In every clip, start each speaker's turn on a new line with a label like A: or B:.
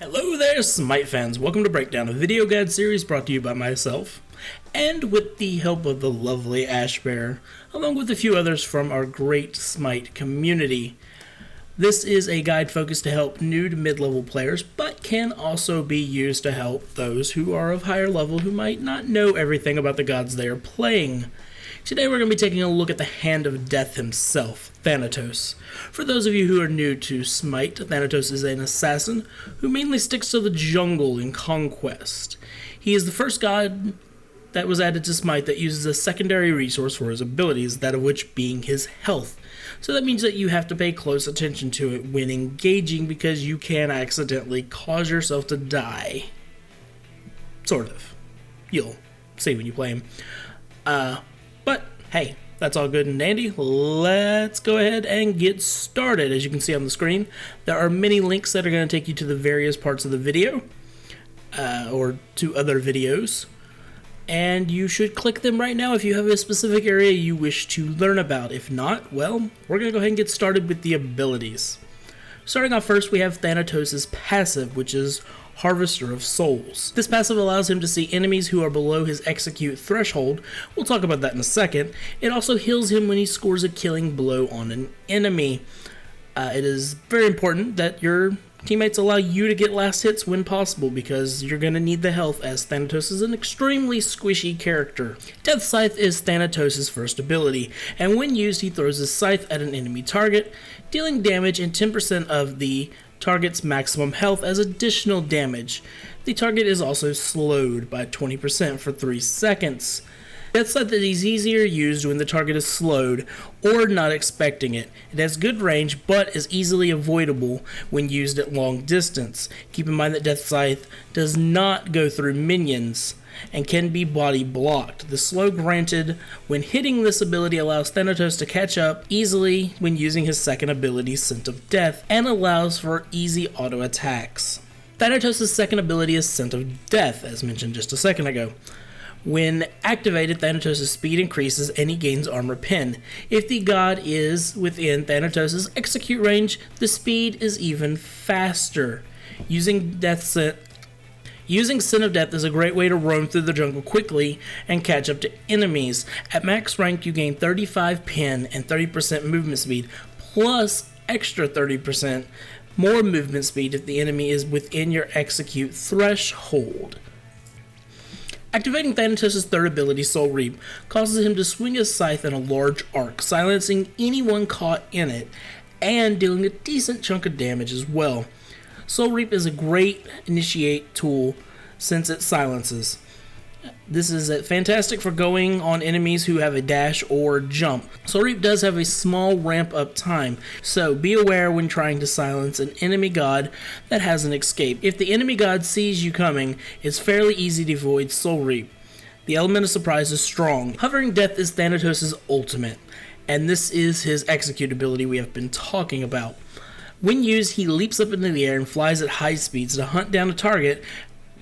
A: Hello there, SMITE fans. Welcome to Breakdown, a video guide series brought to you by myself, and with the help of the lovely Ash Bear, along with a few others from our great SMITE community. This is a guide focused to help new to mid-level players, but can also be used to help those who are of higher level who might not know everything about the gods they are playing. Today we're going to be taking a look at the Hand of Death himself, Thanatos. For those of you who are new to SMITE, Thanatos is an assassin who mainly sticks to the jungle in Conquest. He is the first god that was added to SMITE that uses a secondary resource for his abilities, that of which being his health. So that means that you have to pay close attention to it when engaging, because you can accidentally cause yourself to die. Sort of. You'll see when you play him. But hey, that's all good and dandy. Let's go ahead and get started. As you can see on the screen, there are many links that are going to take you to the various parts of the video, or to other videos. And you should click them right now if you have a specific area you wish to learn about. If not, well, we're going to go ahead and get started with the abilities. Starting off first, we have Thanatos' passive, which is Harvester of Souls. This passive allows him to see enemies who are below his execute threshold. We'll talk about that in a second. It also heals him when he scores a killing blow on an enemy. It is very important that your teammates allow you to get last hits when possible, because you're going to need the health, as Thanatos is an extremely squishy character. Death Scythe is Thanatos' first ability, and when used he throws his scythe at an enemy target, dealing damage and 10% of the target's maximum health as additional damage. The target is also slowed by 20% for 3 seconds. Death Scythe is easier used when the target is slowed or not expecting it. It has good range, but is easily avoidable when used at long distance. Keep in mind that Death Scythe does not go through minions and can be body blocked. The slow granted when hitting this ability allows Thanatos to catch up easily when using his second ability, Scent of Death, and allows for easy auto attacks. Thanatos' second ability is Scent of Death, as mentioned just a second ago. When activated, Thanatos' speed increases and he gains armor pen. If the god is within Thanatos' execute range, the speed is even faster. Using Scent of Death is a great way to roam through the jungle quickly and catch up to enemies. At max rank, you gain 35 pen and 30% movement speed, plus extra 30% more movement speed if the enemy is within your execute threshold. Activating Thanatos' third ability, Soul Reap, causes him to swing his scythe in a large arc, silencing anyone caught in it, and dealing a decent chunk of damage as well. Soul Reap is a great initiate tool since it silences. This is fantastic for going on enemies who have a dash or jump. Soul Reap does have a small ramp up time, so be aware when trying to silence an enemy god that has an escape. If the enemy god sees you coming, it's fairly easy to avoid Soul Reap. The element of surprise is strong. Hovering Death is Thanatos' ultimate, and this is his execute ability we have been talking about. When used, he leaps up into the air and flies at high speeds to hunt down a target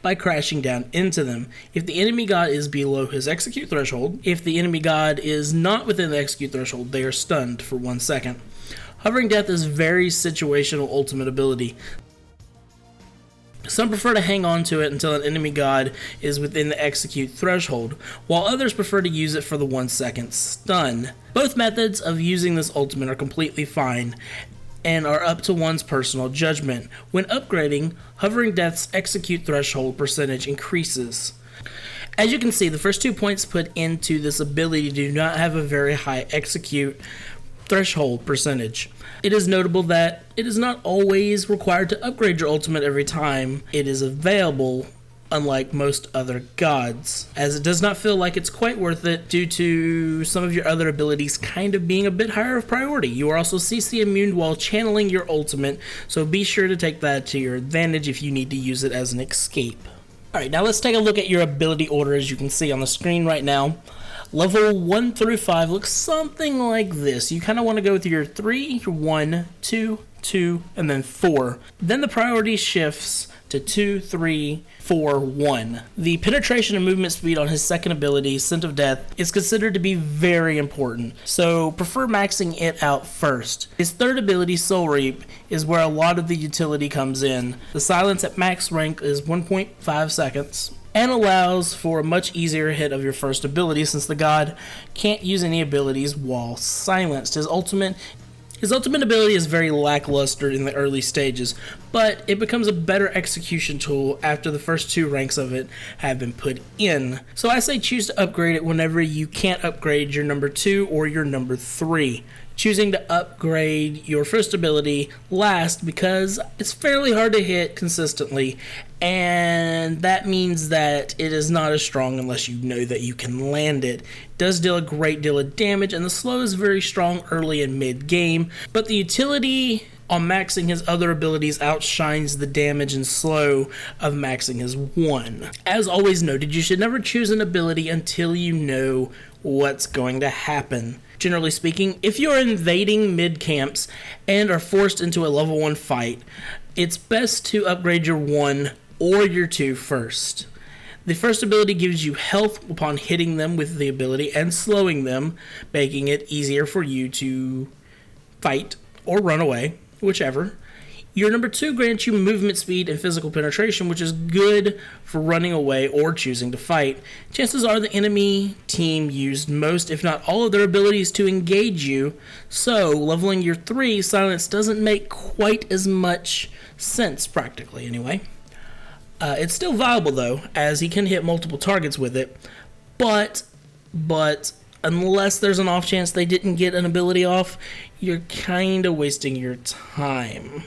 A: by crashing down into them. If the enemy god is below his execute threshold, if the enemy god is not within the execute threshold, they are stunned for 1 second. Hovering Death is very situational ultimate ability. Some prefer to hang on to it until an enemy god is within the execute threshold, while others prefer to use it for the 1 second stun. Both methods of using this ultimate are completely fine and are up to one's personal judgment. When upgrading, Hovering Death's execute threshold percentage increases. As you can see, the first 2 points put into this ability do not have a very high execute threshold percentage. It is notable that it is not always required to upgrade your ultimate every time it is available, unlike most other gods, as it does not feel like it's quite worth it due to some of your other abilities kind of being a bit higher of priority. You are also CC immune while channeling your ultimate, so be sure to take that to your advantage if you need to use it as an escape. Alright, now let's take a look at your ability order. As you can see on the screen right now, level 1 through 5 looks something like this. You kind of want to go with your 3, your 1, 2, 2, and then 4. Then the priority shifts to 2, 3, 4, 1. The penetration and movement speed on his second ability, Scent of Death, is considered to be very important, so prefer maxing it out first. His third ability, Soul Reap, is where a lot of the utility comes in. The silence at max rank is 1.5 seconds, and allows for a much easier hit of your first ability since the god can't use any abilities while silenced. His ultimate ability is very lackluster in the early stages, but it becomes a better execution tool after the first 2 ranks of it have been put in. So I say choose to upgrade it whenever you can't upgrade your number 2 or your number 3. Choosing to upgrade your first ability last because it's fairly hard to hit consistently, and that means that it is not as strong unless you know that you can land it. It does deal a great deal of damage, and the slow is very strong early and mid-game, but the utility on maxing his other abilities outshines the damage and slow of maxing his 1. As always noted, you should never choose an ability until you know what's going to happen. Generally speaking, if you're invading mid-camps and are forced into a level 1 fight, it's best to upgrade your 1 or your 2 first. The first ability gives you health upon hitting them with the ability and slowing them, making it easier for you to fight or run away, whichever. Your number 2 grants you movement speed and physical penetration, which is good for running away or choosing to fight. Chances are the enemy team used most, if not all, of their abilities to engage you, so leveling your 3 silence doesn't make quite as much sense, practically anyway. It's still viable though, as he can hit multiple targets with it, but unless there's an off chance they didn't get an ability off, you're kinda wasting your time.